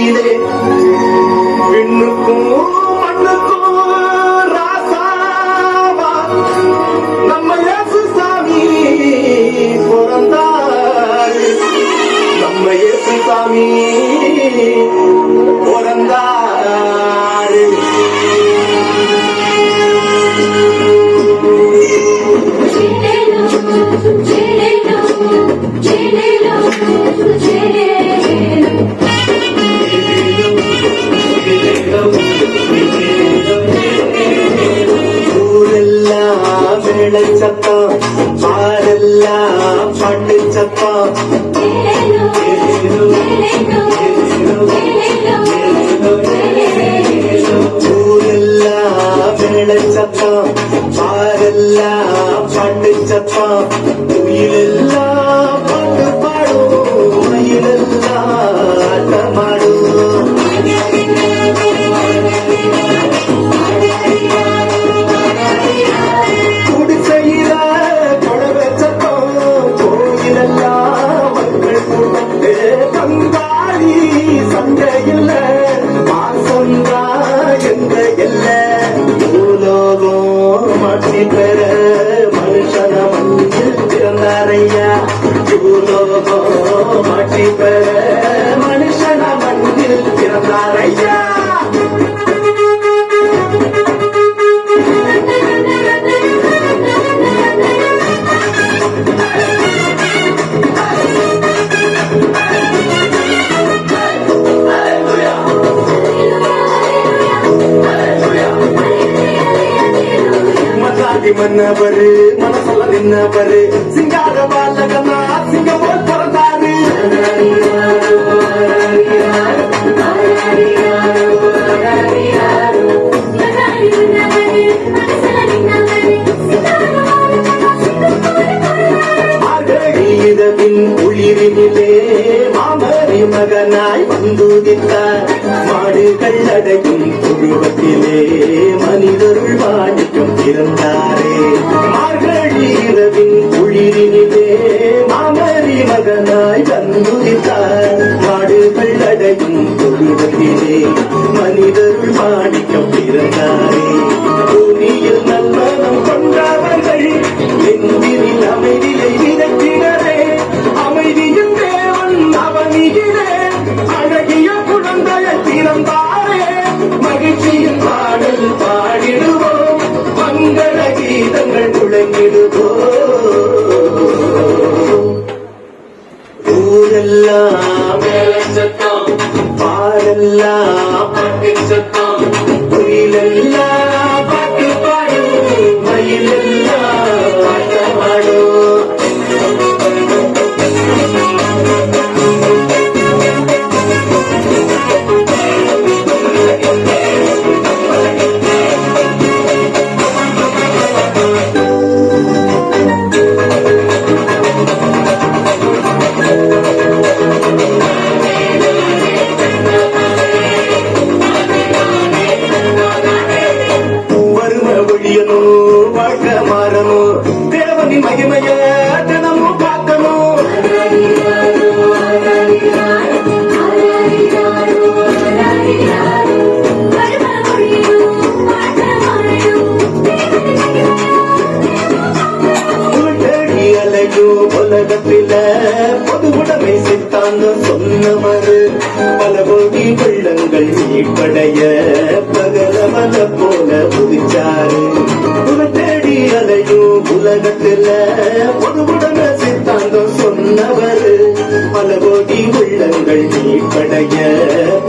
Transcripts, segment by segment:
பூமியிலே விண்ணுக்கும் மண்ணுக்கும் ராசாவா நம்ம இயேசு சாமி பிறந்தாரு. நம்ம இயேசு சாமி பிறந்தாரு. ஊரெல்லாம் மேள சத்தம், பாரெல்லாம் பாட்டு சத்தம். ஊரெல்லாம் மேள சத்தம், பாரெல்லாம் பாட்டு சத்தம். உயிரெல்லாம் பாட்டு பாடும், மயிலெல்லாம் ஆட்டமாடும். குடிசையில கொடவை சத்தம், கோயிலெல்லாம் மக்கள் கூட்டத்து. பங்காளி சண்டையில் பாசந்தா எந்த எல்ல. பூலோகம் மாற்றி பெற மனுஷன மண்ணில் பிறந்தாரையா. பூலோகம் மாற்றி பெற மனுஷன மண்ணில் பிறந்தாரையா. மன்னவரு மனசுல நின்னவரு சிங்கார பாலகனா சிங்கம் போல் பிறந்தாரு. இரவின் உயிரினிலே மாமரி மகனாய் வந்துதித்தார். மாடுகள் அடையும் உருவத்திலே மனிதருள் வாணிக்கும் பிறந்தாரே. மார்கழி இரவின் உயிரினிலே மாமரி மகனாய் வந்துதித்தார். மாடுகள் அடையும் உருவத்திலே மனிதருள் வாணிக்கும் பிறந்தாரே. பூமியில் நல்லவனம் கொண்டவர்கள் நெஞ்சினில் அமைதியை விதைக்கிறே. அமைதியின் தேவன் அவனியிலே அழகிய குழந்தையை பிறந்தாரே. மகிழ்ச்சியின் பாடல் பாடிடுவோம், மங்கள கீதங்கள் முழங்கிடுவோம். ஊரெல்லாம் சத்தம், பாடெல்லாம் பாட்டு சத்தம். குயிலெல்லாம் பாட்டு பாடும், மயிலெல்லாம் பாட்டமாடும். வாழ்க்கை மாறணும், தேவனின் மகிமைய தினமும் பார்க்கணும். உலகத்தில பொது உடைமை சித்தாந்த சொன்னவர். பல கோடி வெள்ளங்கள் மீட்படைய பகலவன போல புதிச்சாரு. தேடி அலையும் உலகத்தில பொது உடைமை சித்தாந்தம் சொன்னவர். பல கோடி வெள்ளங்கள் மீட்படைய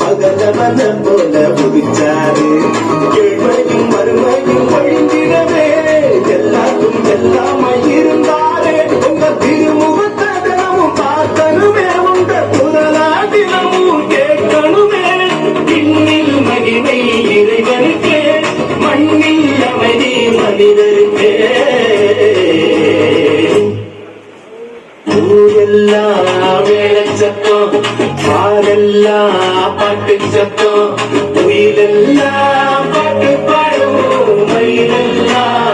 பகலவன போல புதிச்சாரு. ஏழ்மையும் மறுமையும் வழிந்திடவே எல்லாருக்கும் எல்லாமாய் இருந்தாரே. உங்க திருமுகத்தை தினமும் பார்த்தனுமே, உங்க குரலாதினமும் கேட்கணுமே. இன்னில் மகிமை இறைவனுக்கே, மண்ணில் அமைதி மனிதருக்கே. ஊரெல்லாம் வேளச்சத்தம், பாடெல்லாம் பாட்டு சத்தம். உயிரெல்லாம் பாட்டு பாடும், மயிலெல்லாம்